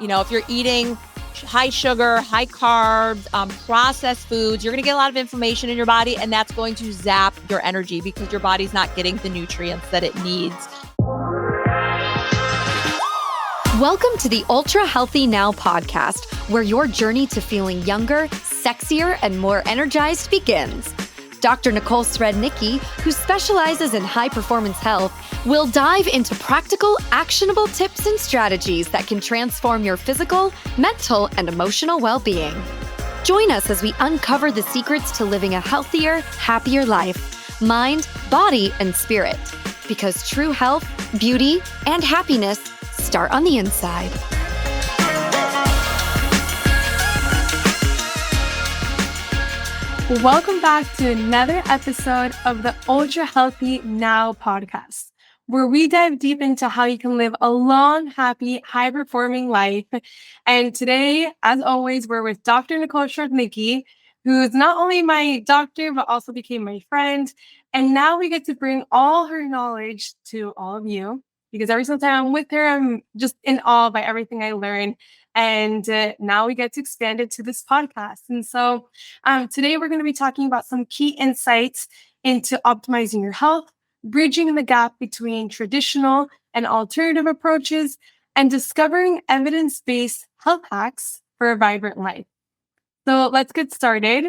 If you're eating high sugar, high carbs, processed foods, you're going to get a lot of inflammation in your body, and that's going to zap your energy because your body's not getting the nutrients that it needs. Welcome to the Ultra Healthy Now podcast, where your journey to feeling younger, sexier, and more energized begins. Dr. Nicole Srednicki, who specializes in high-performance health, will dive into practical, actionable tips and strategies that can transform your physical, mental, and emotional well-being. Join us as we uncover the secrets to living a healthier, happier life, mind, body, and spirit. Because true health, beauty, and happiness start on the inside. Welcome back to another episode of the Ultra Healthy Now podcast, where we dive deep into how you can live a long, happy, high-performing life. And today, as always, we're with Dr. Nicole Srednicki, who's not only my doctor, but also became my friend. And now we get to bring all her knowledge to all of you, because every single time I'm with her, I'm just in awe by everything I learn. And now we get to expand it to this podcast. And so today we're going to be talking about some key insights into optimizing your health, bridging the gap between traditional and alternative approaches, and discovering evidence-based health hacks for a vibrant life. So let's get started.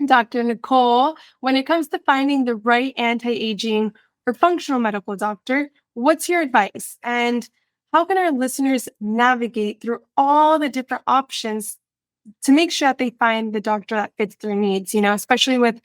Dr. Nicole, when it comes to finding the right anti-aging or functional medical doctor, what's your advice? And how can our listeners navigate through all the different options to make sure that they find the doctor that fits their needs? Especially with,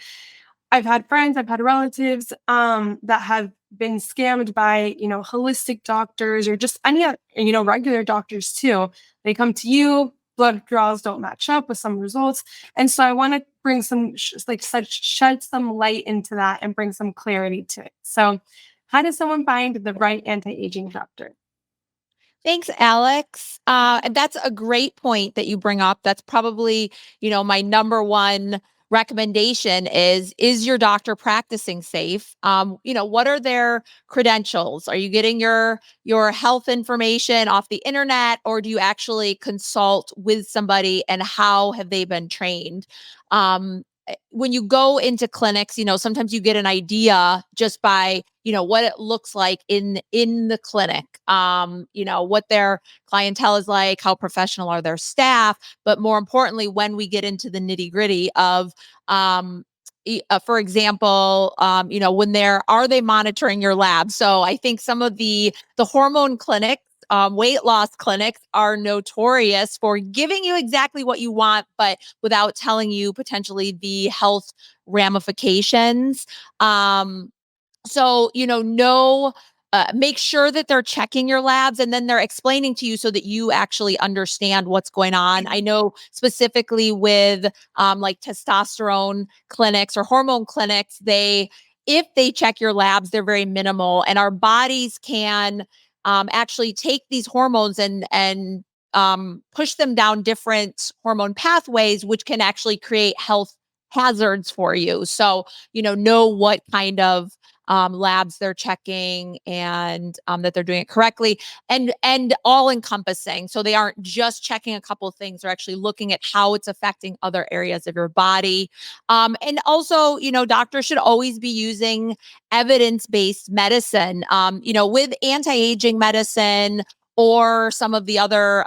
I've had friends, I've had relatives that have been scammed by, holistic doctors or just any, regular doctors too. They come to you, blood draws don't match up with some results. And so I want to bring shed some light into that and bring some clarity to it. So how does someone find the right anti-aging doctor? Thanks, Alex. And that's a great point that you bring up. That's probably, my number one recommendation is your doctor practicing safe? What are their credentials? Are you getting your health information off the internet, or do you actually consult with somebody, and how have they been trained? When you go into clinics, sometimes you get an idea just by, what it looks like in the clinic, what their clientele is like, how professional are their staff. But more importantly, when we get into the nitty gritty of, for example, when are they monitoring your lab? So I think some of the hormone clinics, weight loss clinics are notorious for giving you exactly what you want, but without telling you potentially the health ramifications. Make sure that they're checking your labs, and then they're explaining to you so that you actually understand what's going on. I know specifically with like testosterone clinics or hormone clinics, if they check your labs, they're very minimal, and our bodies can actually take these hormones and push them down different hormone pathways, which can actually create health hazards for you. So, know what kind of labs they're checking, and that they're doing it correctly, and all encompassing. So they aren't just checking a couple of things; they're actually looking at how it's affecting other areas of your body. And also, doctors should always be using evidence-based medicine. With anti-aging medicine or some of the other,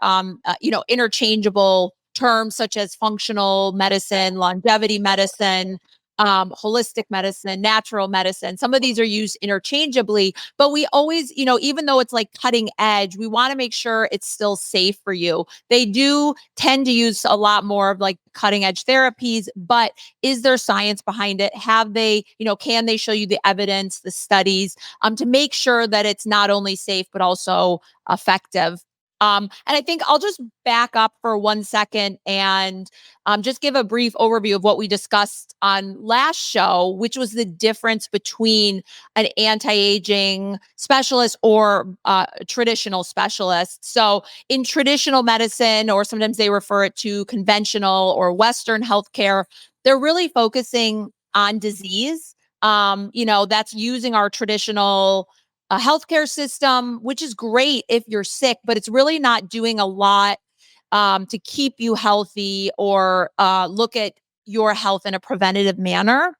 interchangeable terms such as functional medicine, longevity medicine, holistic medicine, natural medicine. Some of these are used interchangeably, but we always, even though it's like cutting edge, we want to make sure it's still safe for you. They do tend to use a lot more of like cutting edge therapies, but is there science behind it? Have they, can they show you the evidence, the studies, to make sure that it's not only safe, but also effective? And I think I'll just back up for 1 second and just give a brief overview of what we discussed on last show, which was the difference between an anti-aging specialist or a traditional specialist. So in traditional medicine, or sometimes they refer it to conventional or Western healthcare, they're really focusing on disease. That's using our traditional a healthcare system, which is great if you're sick, but it's really not doing a lot to keep you healthy or look at your health in a preventative manner.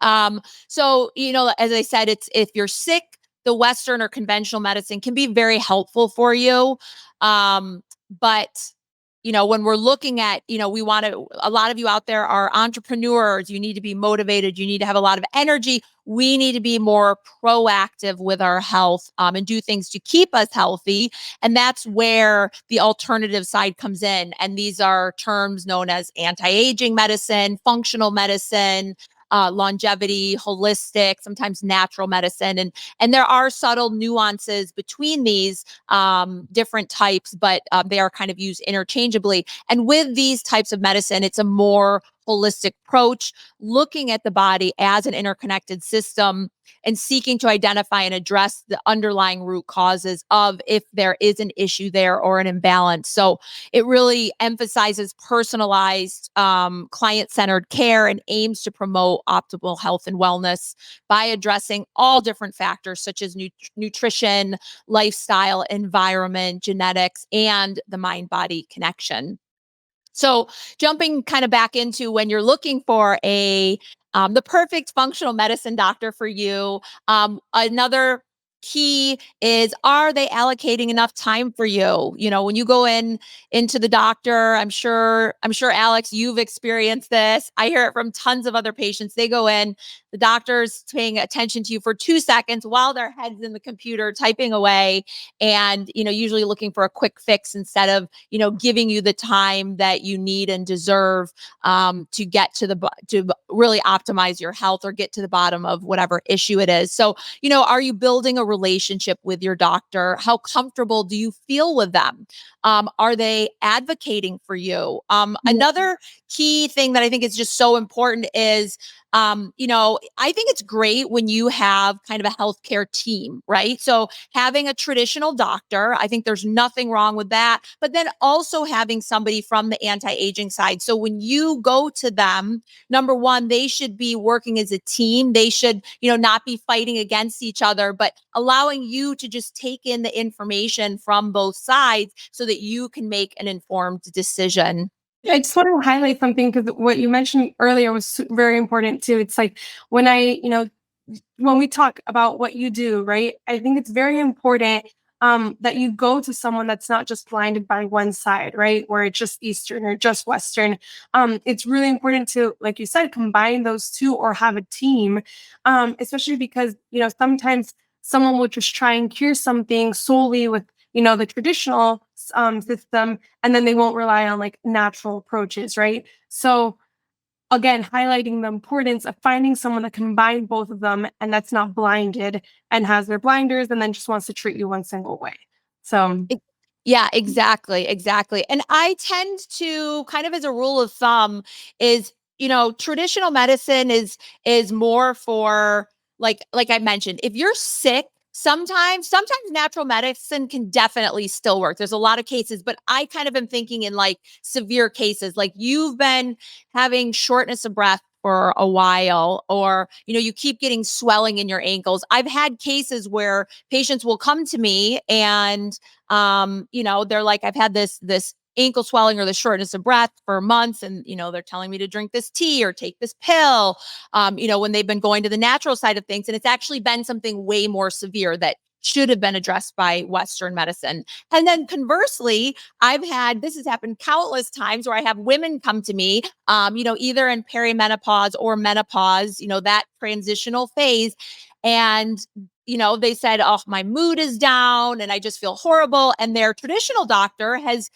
So, as I said, it's if you're sick, the Western or conventional medicine can be very helpful for you. But when we're looking at, we want to, a lot of you out there are entrepreneurs. You need to be motivated. You need to have a lot of energy. We need to be more proactive with our health and do things to keep us healthy. And that's where the alternative side comes in. And these are terms known as anti-aging medicine, functional medicine, longevity, holistic, sometimes natural medicine, and there are subtle nuances between these different types, but they are kind of used interchangeably. And with these types of medicine, it's a more holistic approach, looking at the body as an interconnected system and seeking to identify and address the underlying root causes of if there is an issue there or an imbalance. So it really emphasizes personalized, client centered care and aims to promote optimal health and wellness by addressing all different factors such as nutrition, lifestyle, environment, genetics, and the mind body connection. So jumping kind of back into when you're looking for the perfect functional medicine doctor for you, another key is, are they allocating enough time for you? When you go into the doctor, I'm sure Alex, you've experienced this. I hear it from tons of other patients. They go in, the doctor's paying attention to you for 2 seconds while their head's in the computer typing away, and usually looking for a quick fix instead of giving you the time that you need and deserve to get to really optimize your health or get to the bottom of whatever issue it is. So are you building a relationship with your doctor? How comfortable do you feel with them? Are they advocating for you? Another key thing that I think is just so important is I think it's great when you have kind of a healthcare team, right? So having a traditional doctor, I think there's nothing wrong with that, but then also having somebody from the anti-aging side. So when you go to them, number one, they should be working as a team. They should, not be fighting against each other, but allowing you to just take in the information from both sides so that you can make an informed decision. I just want to highlight something because what you mentioned earlier was very important too. It's like when when we talk about what you do, right? I think it's very important that you go to someone that's not just blinded by one side, right? Where it's just Eastern or just Western. It's really important to, like you said, combine those two or have a team, especially because, sometimes someone will just try and cure something solely with, the traditional system, and then they won't rely on like natural approaches, right? So again, highlighting the importance of finding someone that can combine both of them and that's not blinded and has their blinders and then just wants to treat you one single way. So, Ex Yeah, exactly, exactly. And I tend to kind of as a rule of thumb is, traditional medicine is more for like I mentioned, if you're sick, sometimes natural medicine can definitely still work. There's a lot of cases, but I kind of am thinking in like severe cases, like you've been having shortness of breath for a while, or you keep getting swelling in your ankles. I've had cases where patients will come to me and they're like, I've had this ankle swelling or the shortness of breath for months, and they're telling me to drink this tea or take this pill, when they've been going to the natural side of things, and it's actually been something way more severe that should have been addressed by Western medicine. And then conversely, this has happened countless times where I have women come to me, either in perimenopause or menopause, that transitional phase. And they said, oh, my mood is down and I just feel horrible. And their traditional doctor has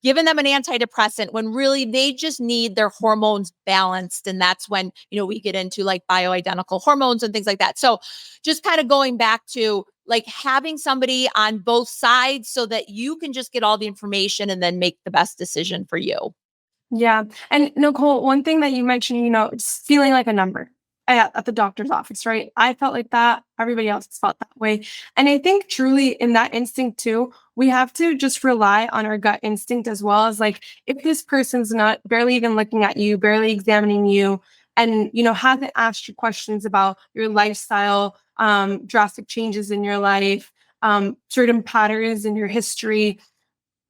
given them an antidepressant when really they just need their hormones balanced. And that's when, we get into like bioidentical hormones and things like that. So just kind of going back to like having somebody on both sides so that you can just get all the information and then make the best decision for you. yeah. And Nicole, one thing that you mentioned, it's feeling like a number at the doctor's office, right? I felt like that. Everybody else felt that way. And I think truly in that instinct too, we have to just rely on our gut instinct as well as like, if this person's not barely even looking at you, barely examining you, and, hasn't asked you questions about your lifestyle, drastic changes in your life, certain patterns in your history,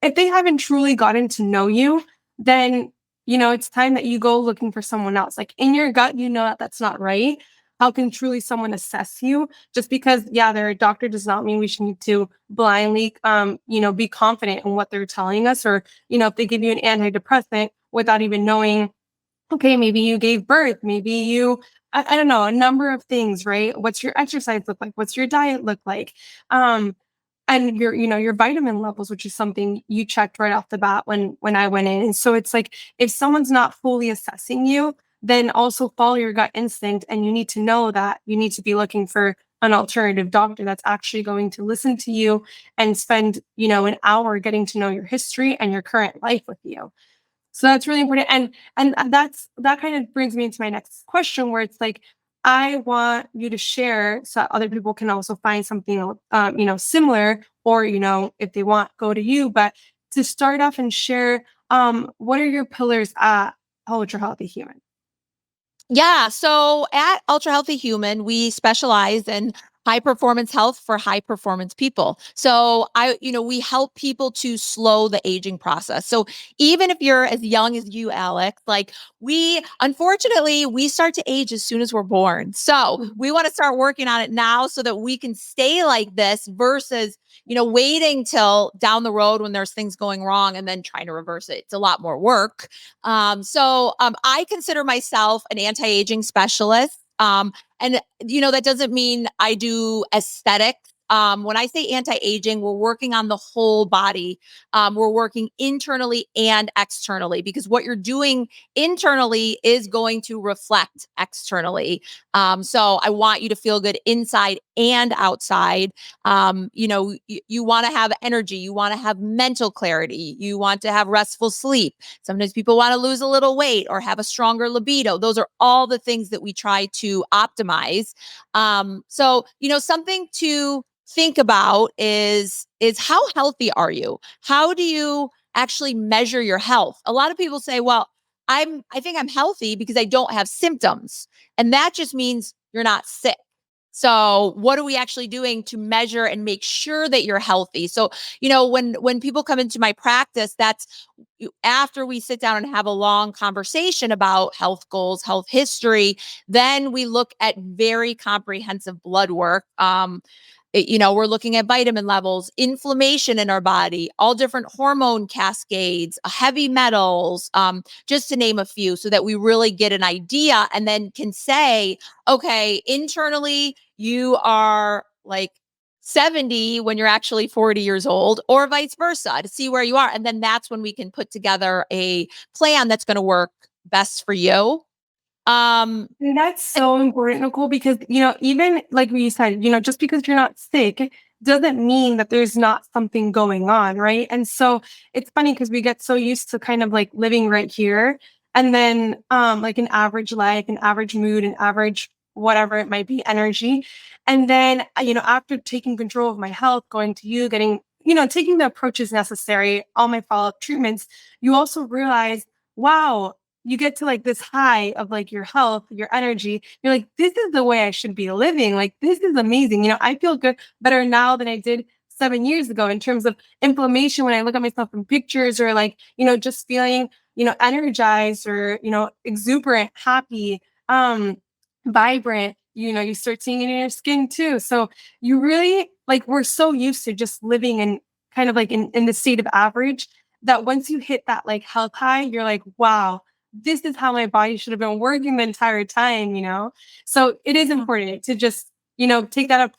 if they haven't truly gotten to know you, then, it's time that you go looking for someone else. Like in your gut, you know that that's not right. How can truly someone assess you? Just because, yeah, they're a doctor does not mean we should need to blindly, be confident in what they're telling us. Or, if they give you an antidepressant without even knowing, okay, maybe you gave birth, maybe I don't know, a number of things, right? What's your exercise look like? What's your diet look like? Um, and your vitamin levels, which is something you checked right off the bat when I went in. And so it's like if someone's not fully assessing you, then also follow your gut instinct, and you need to know that you need to be looking for an alternative doctor that's actually going to listen to you and spend, an hour getting to know your history and your current life with you. So that's really important. And that kind of brings me into my next question, where it's like, I want you to share so that other people can also find something similar, or, if they want, go to you. But to start off and share, what are your pillars at Ultra Healthy Human? Yeah. So at Ultra Healthy Human, we specialize in high performance health for high performance people. So we help people to slow the aging process. So even if you're as young as you, Alex, like unfortunately, we start to age as soon as we're born. So we want to start working on it now so that we can stay like this versus, waiting till down the road when there's things going wrong and then trying to reverse it. It's a lot more work. I consider myself an anti-aging specialist. And that doesn't mean I do aesthetics. When I say anti-aging, we're working on the whole body. We're working internally and externally, because what you're doing internally is going to reflect externally. So I want you to feel good inside and outside. You want to have energy. You want to have mental clarity. You want to have restful sleep. Sometimes people want to lose a little weight or have a stronger libido. Those are all the things that we try to optimize. Something to think about is how healthy are you? How do you actually measure your health? A lot of people say, well, I think I'm healthy because I don't have symptoms. And that just means you're not sick. So what are we actually doing to measure and make sure that you're healthy? So, when people come into my practice, that's after we sit down and have a long conversation about health goals, health history, then we look at very comprehensive blood work. We're looking at vitamin levels, inflammation in our body, all different hormone cascades, heavy metals, just to name a few, so that we really get an idea and then can say, okay, internally, you are like 70 when you're actually 40 years old, or vice versa, to see where you are. And then that's when we can put together a plan that's going to work best for you. And that's so important, Nicole, because, even like we said, just because you're not sick doesn't mean that there's not something going on, right? And so it's funny because we get so used to kind of like living right here, and then like an average life, an average mood, an average whatever it might be, energy. And then, after taking control of my health, going to you, getting, taking the approaches necessary, all my follow-up treatments, you also realize, wow, you get to like this high of like your health, your energy. You're like, this is the way I should be living. Like, this is amazing. I feel good, better now than I did 7 years ago in terms of inflammation. When I look at myself in pictures, or like, just feeling, energized, or, exuberant, happy, vibrant, you start seeing it in your skin too. So you really like, we're so used to just living in kind of like in the state of average, that once you hit that like health high, you're like, wow, this is how my body should have been working the entire time. So it is important to just, take that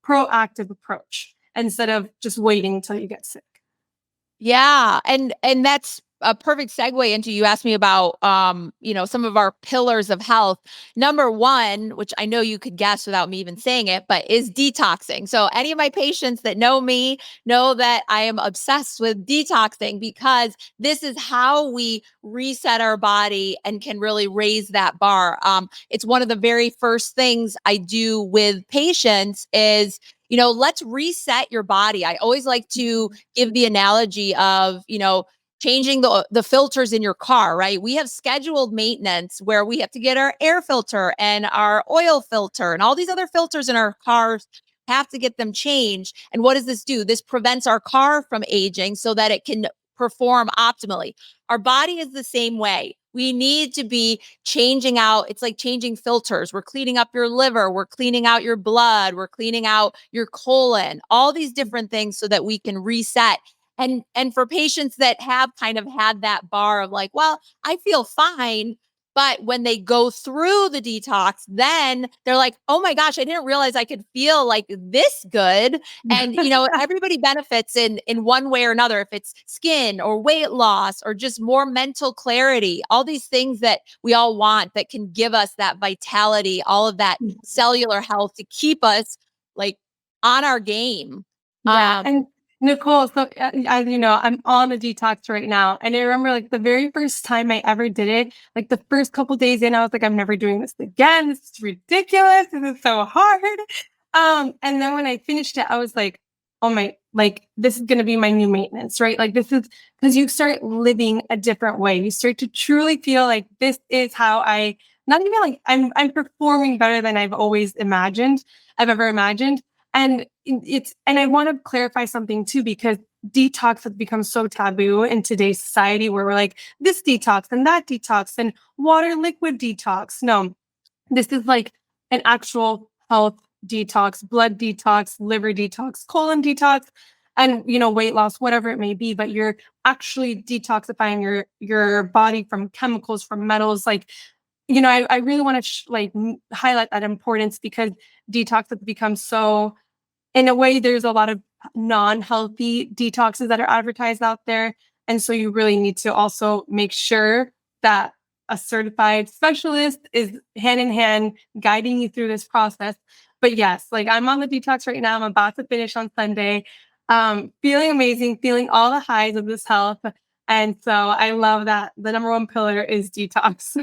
proactive approach instead of just waiting until you get sick. Yeah, and that's a perfect segue into, you asked me about some of our pillars of health. Number 1, which I know you could guess without me even saying it, but is detoxing. So any of my patients that know me know that I am obsessed with detoxing, because this is how we reset our body and can really raise that bar. It's one of the very first things I do with patients is, let's reset your body. I always like to give the analogy of, changing the filters in your car, right? We have scheduled maintenance where we have to get our air filter and our oil filter and all these other filters in our cars have to get them changed. And what does this do? This prevents our car from aging so that it can perform optimally. Our body is the same way. We need to be changing out. It's like changing filters. We're cleaning up your liver, we're cleaning out your blood, we're cleaning out your colon, all these different things so that we can reset. And for patients that have kind of had that bar of like, well, I feel fine, but when they go through the detox, then they're like, oh my gosh, I didn't realize I could feel like this good. And everybody benefits in one way or another, if it's skin or weight loss or just more mental clarity, all these things that we all want that can give us that vitality, all of that cellular health to keep us like on our game. Yeah. And Nicole, so as you know, I'm on a detox right now. And I remember like the very first time I ever did it, like the first couple days in, I was like, I'm never doing this again. This is ridiculous. This is so hard. And then when I finished it, I was like, oh my, like this is gonna be my new maintenance, right? Like this is because you start living a different way. You start to truly feel like this is how not even like I'm performing better than I've ever imagined. And and I want to clarify something too, because detox has become so taboo in today's society where we're like, this detox and that detox and water liquid detox. No, this is like an actual health detox, blood detox, liver detox, colon detox, and weight loss, whatever it may be. But you're actually detoxifying your body from chemicals, from metals. Like, I really want to highlight that importance, because detox has become so, in a way, there's a lot of non-healthy detoxes that are advertised out there. And so you really need to also make sure that a certified specialist is hand in hand guiding you through this process. But yes, like I'm on the detox right now. I'm about to finish on Sunday. Feeling amazing, feeling all the highs of this health. And so I love that the number one pillar is detox.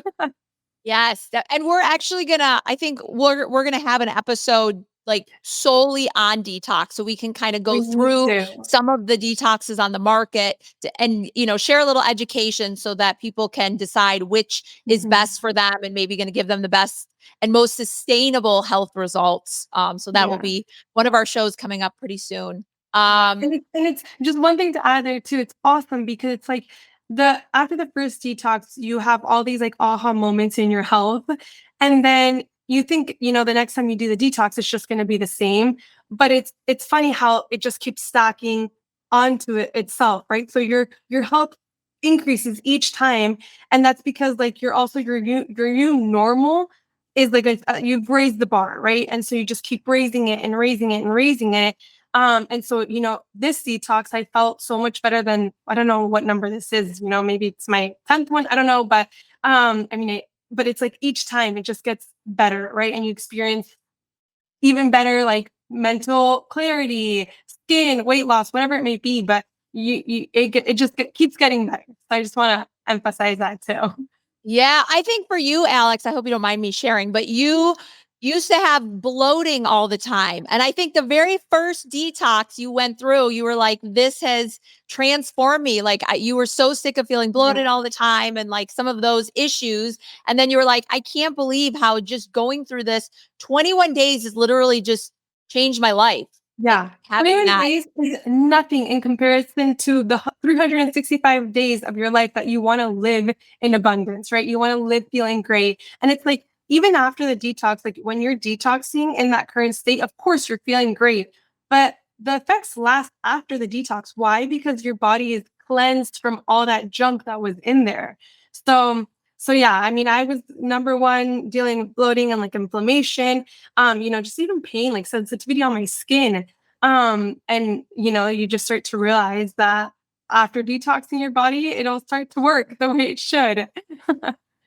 Yes, and we're actually gonna. I think we're gonna have an episode like solely on detox, so we can kind of go We need through to. some of the detoxes on the market and share a little education so that people can decide which is Mhm. best for them and maybe going to give them the best and most sustainable health results. So that will Yeah. be one of our shows coming up pretty soon. Yeah, Um, and it's just one thing to add there too. It's awesome because it's like the after the first detox, you have all these like aha moments in your health, and then you think the next time you do the detox, it's just going to be the same. But it's funny how it just keeps stacking onto it itself, right? So your health increases each time, and that's because like you're also your new normal is like you've raised the bar, right? And so you just keep raising it and raising it and raising it, and so, this detox, I felt so much better than, I don't know what number this is, maybe it's my 10th one. I don't know. But, but it's like each time it just gets better, right? And you experience even better, like mental clarity, skin, weight loss, whatever it may be. But it keeps getting better. So I just want to emphasize that too. Yeah, I think for you, Alex, I hope you don't mind me sharing, but you used to have bloating all the time. And I think the very first detox you went through, you were like, this has transformed me. Like, you were so sick of feeling Yeah. bloated all the time and like some of those issues. And then you were like, I can't believe how just going through this 21 days has literally just changed my life. Like Yeah. having 21 that. days is nothing in comparison to the 365 days of your life that you want to live in abundance, right? You want to live feeling great. And it's like, even after the detox, like when you're detoxing in that current state, of course you're feeling great, but the effects last after the detox. Why? Because your body is cleansed from all that junk that was in there. So, so yeah, I mean, I was number one dealing with bloating and like inflammation, just even pain, like sensitivity on my skin. And you just start to realize that after detoxing your body, it'll start to work the way it should.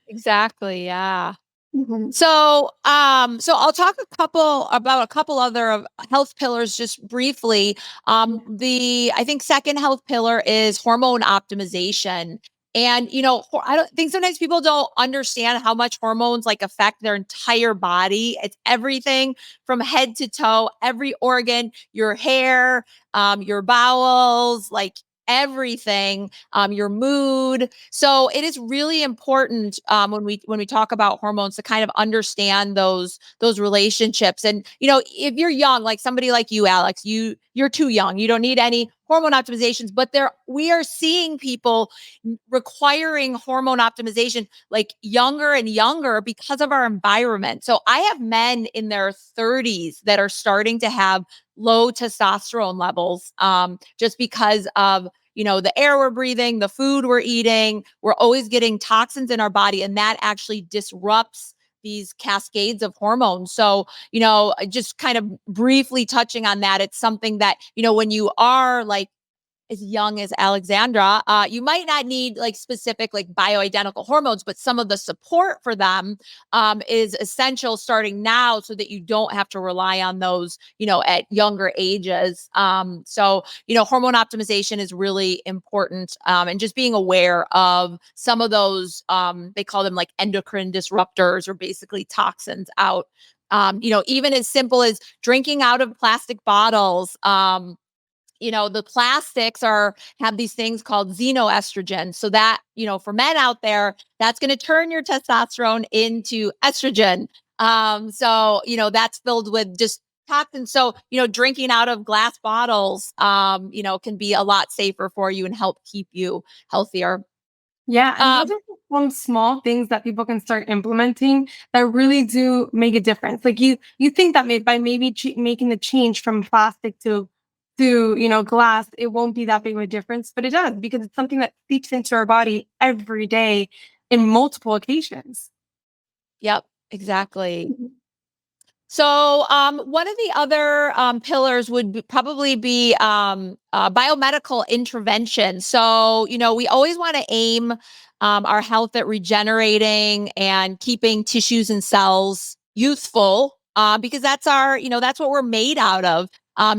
Exactly. Yeah. Mhm. So I'll talk about a couple other of health pillars just briefly. The I think second health pillar is hormone optimization. And I don't think sometimes people don't understand how much hormones like affect their entire body. It's everything from head to toe, every organ, your hair, your bowels, like everything, your mood. So it is really important when we talk about hormones to kind of understand those relationships. And if you're young, like somebody like you, Alex, you're too young. You don't need any hormone optimizations. But we are seeing people requiring hormone optimization like younger and younger because of our environment. So I have men in their 30s that are starting to have low testosterone levels, just because of the air we're breathing, the food we're eating. We're always getting toxins in our body, and that actually disrupts these cascades of hormones. So, just kind of briefly touching on that, it's something that, when you are like as young as Alexandra, you might not need like specific like bioidentical hormones, but some of the support for them is essential starting now so that you don't have to rely on those, at younger ages. So, hormone optimization is really important, and just being aware of some of those, they call them like endocrine disruptors or basically toxins out. Even as simple as drinking out of plastic bottles. The plastics have these things called xenoestrogen. So that, for men out there, that's going to turn your testosterone into estrogen. So, that's filled with just toxins. So, drinking out of glass bottles, can be a lot safer for you and help keep you healthier. Yeah, and those Um, are some small things that people can start implementing that really do make a difference. Like you think that by maybe making the change from plastic to glass, it won't be that big of a difference, but it does because it's something that seeps into our body every day in multiple occasions. yep, exactly. Mhm. So, one of the other pillars would probably be biomedical intervention. So, we always want to aim our health at regenerating and keeping tissues and cells youthful, because that's what we're made out of.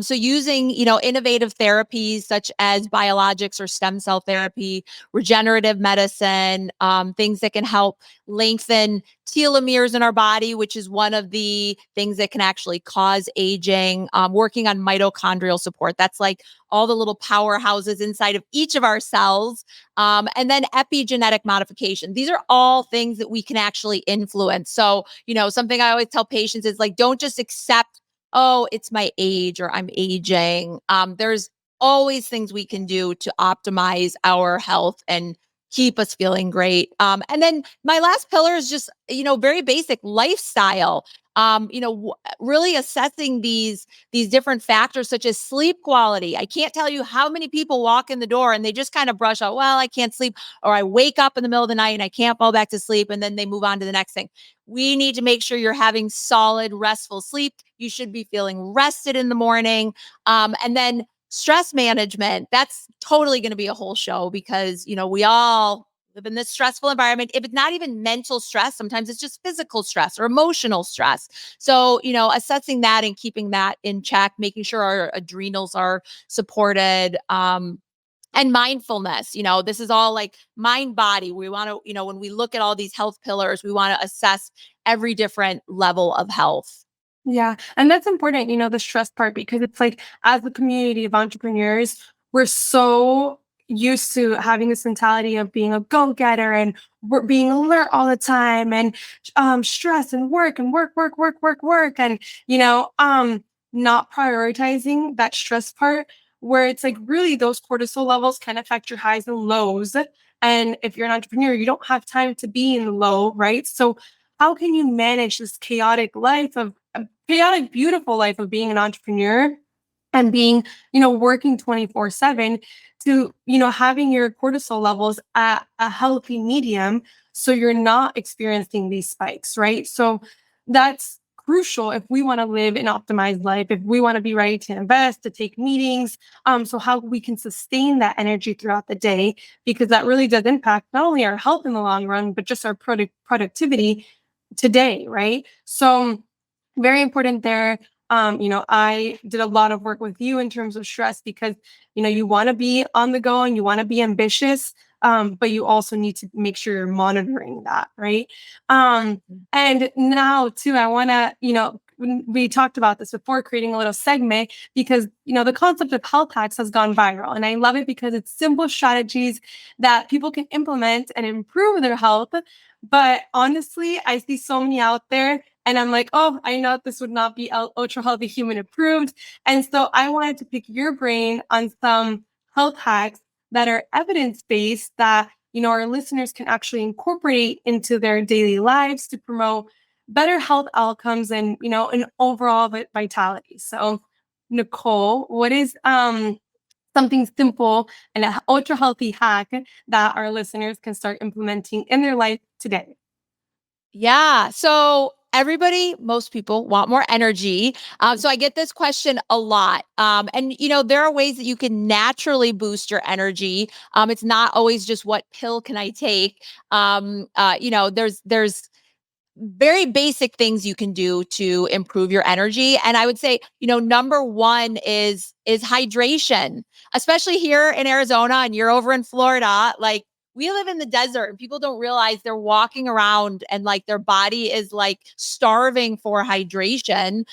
So, using innovative therapies such as biologics or stem cell therapy, regenerative medicine, things that can help lengthen telomeres in our body, which is one of the things that can actually cause aging, working on mitochondrial support. That's like all the little powerhouses inside of each of our cells. And then epigenetic modification. These are all things that we can actually influence. So, something I always tell patients is like, don't just accept, oh, it's my age or I'm aging. There's always things we can do to optimize our health and keep us feeling great. And then my last pillar is just, very basic lifestyle. Really assessing these different factors such as sleep quality. I can't tell you how many people walk in the door and they just kind of brush out, well, I can't sleep, or I wake up in the middle of the night and I can't fall back to sleep, and then they move on to the next thing. We need to make sure you're having solid, restful sleep. You should be feeling rested in the morning. And then stress management, that's totally going to be a whole show because, we all live in this stressful environment. If it's not even mental stress, sometimes it's just physical stress or emotional stress. So, assessing that and keeping that in check, making sure our adrenals are supported. And mindfulness, this is all like mind body. We want to, when we look at all these health pillars, we want to assess every different level of health. Yeah. And that's important, the stress part, because it's like, as a community of entrepreneurs, we're so used to having this mentality of being a go getter and we're being alert all the time and stress and work and work, work, work, work, work. And, not prioritizing that stress part where it's like really those cortisol levels can affect your highs and lows. And if you're an entrepreneur, you don't have time to be in the low, right? So, how can you manage this chaotic life of a chaotic, beautiful life of being an entrepreneur and being, working 24/7 to, having your cortisol levels at a healthy medium so you're not experiencing these spikes, right? So that's crucial if we want to live an optimized life, if we want to be ready to invest, to take meetings, so how we can sustain that energy throughout the day, because that really does impact not only our health in the long run, but just our productivity today, right? So very important there. I did a lot of work with you in terms of stress because, you want to be on the go and you want to be ambitious, but you also need to make sure you're monitoring that, right? And now too, I want to, when we talked about this before, creating a little segment because, the concept of health hacks has gone viral. And I love it because it's simple strategies that people can implement and improve their health. But honestly, I see so many out there and I'm like, oh, I know this would not be ultra healthy human approved. And so I wanted to pick your brain on some health hacks that are evidence based that, our listeners can actually incorporate into their daily lives to promote better health outcomes and, an overall vitality. So, Nicole, what is something simple and an ultra healthy hack that our listeners can start implementing in their life today? Yeah. So most people want more energy. So I get this question a lot. And there are ways that you can naturally boost your energy. It's not always just what pill can I take. There's very basic things you can do to improve your energy. And I would say, number one is hydration, especially here in Arizona and you're over in Florida. Like we live in the desert and people don't realize they're walking around and like their body is like starving for hydration.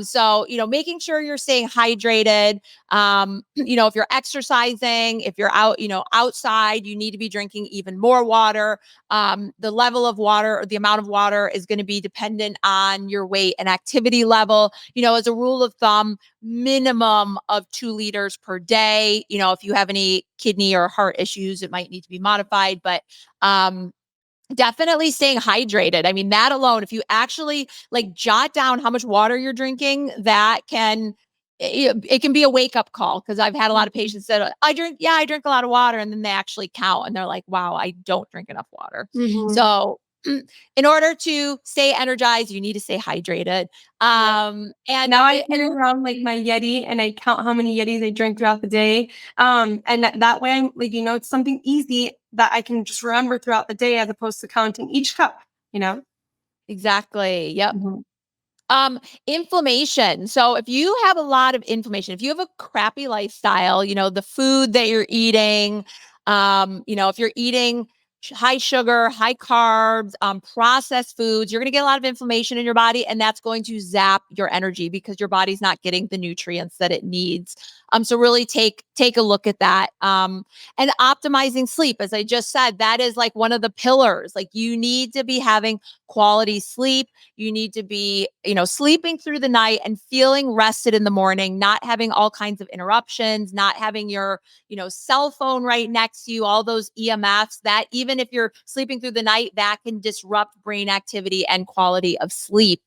So, making sure you're staying hydrated. If you're exercising, if you're out, outside, you need to be drinking even more water. The level of water or the amount of water is going to be dependent on your weight and activity level. As a rule of thumb, minimum of 2 liters per day. If you have any kidney or heart issues, it might need to be modified, but definitely staying hydrated. I mean, that alone, if you actually like jot down how much water you're drinking, it can be a wake up call. Cause I've had a lot of patients that I drink a lot of water. And then they actually count and they're like, wow, I don't drink enough water. Mhm. So in order to stay energized, you need to stay hydrated. Yeah. And, Now I and carry around like my Yeti and I count how many Yetis I drink throughout the day. And that way I'm like, it's something easy that I can just remember throughout the day as opposed to counting each cup, you know? exactly. Yep. Mhm. Inflammation. So if you have a lot of inflammation, if you have a crappy lifestyle, the food that you're eating, if you're eating high sugar, high carbs, processed foods, you're going to get a lot of inflammation in your body, and that's going to zap your energy because your body's not getting the nutrients that it needs. So really take a look at that. And optimizing sleep, as I just said, that is like one of the pillars. Like you need to be having quality sleep. You need to be, sleeping through the night and feeling rested in the morning, not having all kinds of interruptions, not having your, cell phone right next to you, all those EMFs that even if you're sleeping through the night, that can disrupt brain activity and quality of sleep.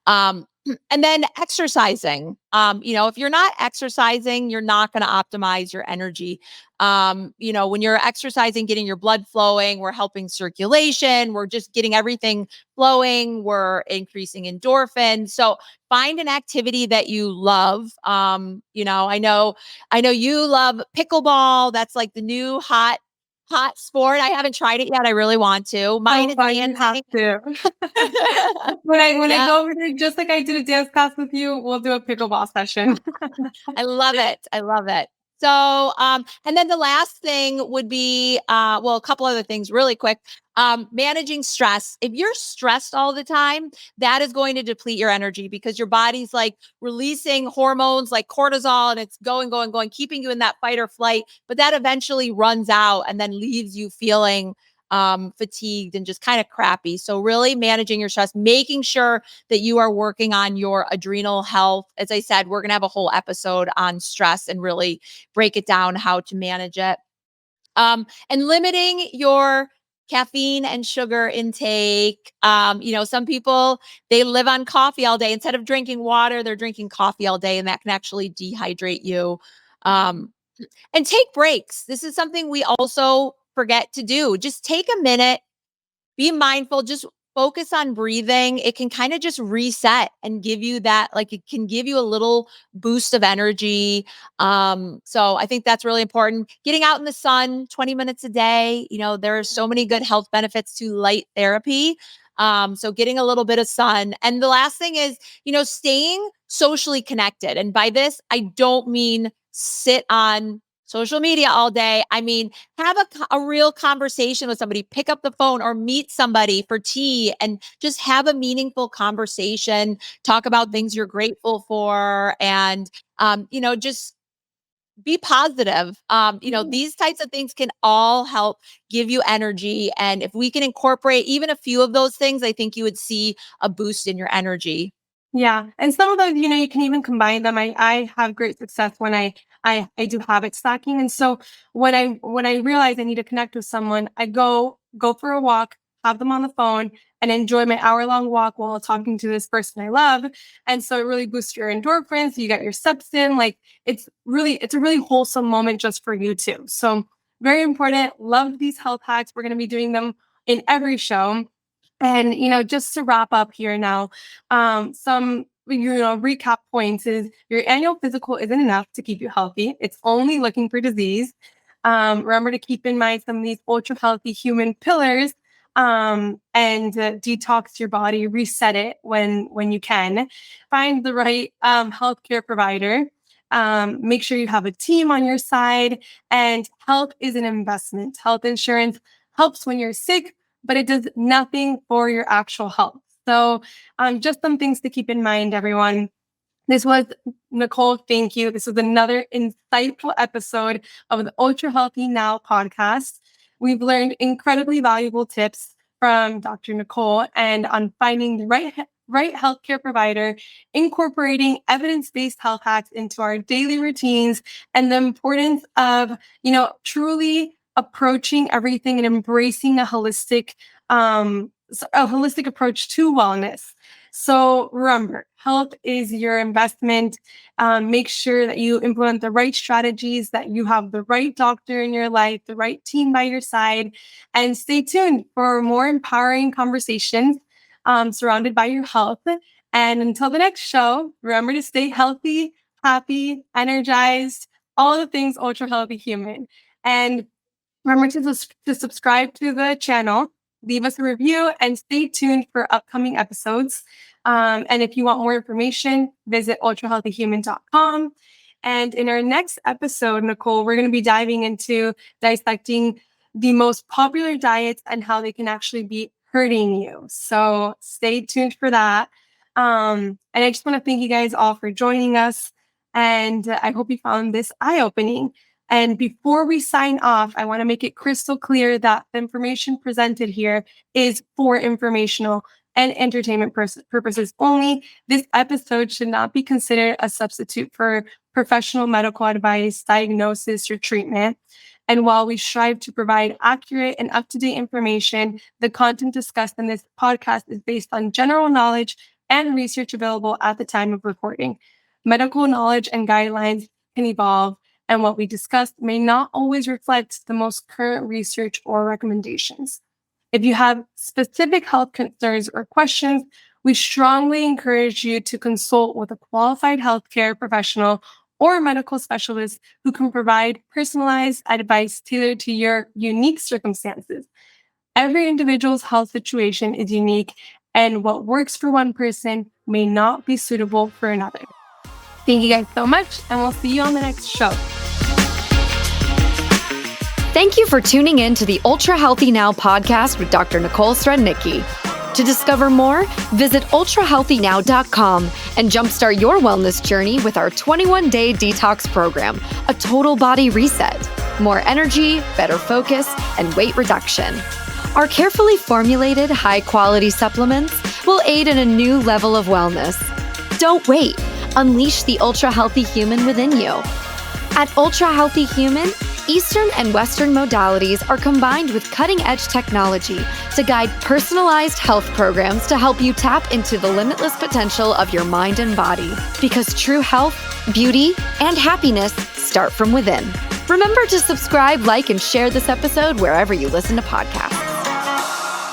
Um, and then exercising. If you're not exercising, you're not going to optimize your energy. When you're exercising, getting your blood flowing, we're helping circulation, we're just getting everything flowing, we're increasing endorphins. So find an activity that you love. I know you love pickleball. That's like the new hot sport. I haven't tried it yet. I really want to. Mine So is fun, you have dancing. to. When I Yeah. go over there, just like I did a dance class with you, we'll do a pickleball session. I love it. I love it. So, and then the last thing would be, a couple other things really quick. Managing stress. If you're stressed all the time, that is going to deplete your energy because your body's like releasing hormones like cortisol and it's going, keeping you in that fight or flight. But that eventually runs out and then leaves you feeling fatigued and just kind of crappy. So really managing your stress, making sure that you are working on your adrenal health. As I said, we're going to have a whole episode on stress and really break it down how to manage it. And limiting your caffeine and sugar intake. Some people they live on coffee all day instead of drinking water, they're drinking coffee all day, and that can actually dehydrate you. Um, and take breaks. This is something we also forget to do. Just take a minute, be mindful, just focus on breathing. It can kind of just reset and give you that, like it can give you a little boost of energy. So I think that's really important. Getting out in the sun 20 minutes a day, there are so many good health benefits to light therapy. So getting a little bit of sun. And the last thing is, staying socially connected. And by this, I don't mean sit on social media all day. I mean, have a real conversation with somebody, pick up the phone or meet somebody for tea and just have a meaningful conversation, talk about things you're grateful for and, just be positive. These types of things can all help give you energy. And if we can incorporate even a few of those things, I think you would see a boost in your energy. Yeah. And some of those, you can even combine them. I have great success when I do habit stacking. And so when I realize I need to connect with someone, I go for a walk, have them on the phone and enjoy my hour-long walk while talking to this person I love. And so it really boosts your endorphins. You get your steps in. Like it's a really wholesome moment just for you too. So very important. Love these health hacks. We're going to be doing them in every show. And, just to wrap up here now, some, recap points is your annual physical isn't enough to keep you healthy. It's only looking for disease. Remember to keep in mind some of these ultra healthy human pillars, and detox your body, reset it when you can. Find the right healthcare provider. Make sure you have a team on your side, and health is an investment. Health insurance helps when you're sick, but it does nothing for your actual health. So, just some things to keep in mind, everyone. This was Nicole. Thank you. This was another insightful episode of the Ultra Healthy Now podcast. We've learned incredibly valuable tips from Dr. Nicole and on finding the right healthcare provider, incorporating evidence-based health hacks into our daily routines, and the importance of, truly approaching everything and embracing a holistic approach to wellness. So remember, health is your investment. Make sure that you implement the right strategies, that you have the right doctor in your life, the right team by your side, and stay tuned for more empowering conversations surrounded by your health. And until the next show, remember to stay healthy, happy, energized, all the things ultra healthy human. And remember to subscribe to the channel, leave us a review, and stay tuned for upcoming episodes. And if you want more information, visit ultrahealthyhuman.com. And in our next episode, Nicole, we're going to be diving into dissecting the most popular diets and how they can actually be hurting you. So stay tuned for that. And I just want to thank you guys all for joining us. And I hope you found this eye-opening. And before we sign off, I want to make it crystal clear that the information presented here is for informational and entertainment purposes only. This episode should not be considered a substitute for professional medical advice, diagnosis, or treatment. And while we strive to provide accurate and up-to-date information, the content discussed in this podcast is based on general knowledge and research available at the time of recording. Medical knowledge and guidelines can evolve, and what we discussed may not always reflect the most current research or recommendations. If you have specific health concerns or questions, we strongly encourage you to consult with a qualified healthcare professional or medical specialist who can provide personalized advice tailored to your unique circumstances. Every individual's health situation is unique, and what works for one person may not be suitable for another. Thank you guys so much, and we'll see you on the next show. Thank you for tuning in to the Ultra Healthy Now podcast with Dr. Nicole Srednicki. To discover more, visit ultrahealthynow.com and jumpstart your wellness journey with our 21-day detox program, a total body reset, more energy, better focus, and weight reduction. Our carefully formulated, high-quality supplements will aid in a new level of wellness. Don't wait. Unleash the ultra healthy human within you. At Ultra Healthy Human, Eastern and Western modalities are combined with cutting-edge technology to guide personalized health programs to help you tap into the limitless potential of your mind and body. Because true health, beauty, and happiness start from within. Remember to subscribe, like, and share this episode wherever you listen to podcasts.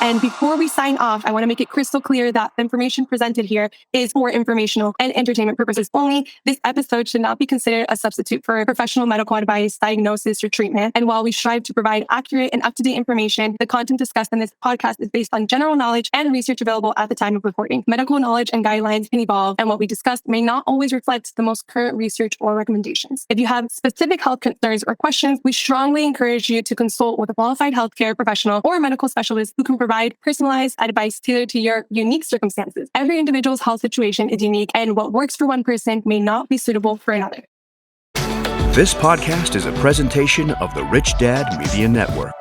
And before we sign off, I want to make it crystal clear that the information presented here is for informational and entertainment purposes only. This episode should not be considered a substitute for professional medical advice, diagnosis, or treatment. And while we strive to provide accurate and up-to-date information, the content discussed in this podcast is based on general knowledge and research available at the time of recording. Medical knowledge and guidelines can evolve, and what we discussed may not always reflect the most current research or recommendations. If you have specific health concerns or questions, we strongly encourage you to consult with a qualified healthcare professional or a medical specialist who can provide personalized advice tailored to your unique circumstances. Every individual's health situation is unique, and what works for one person may not be suitable for another. This podcast is a presentation of the Rich Dad Media Network.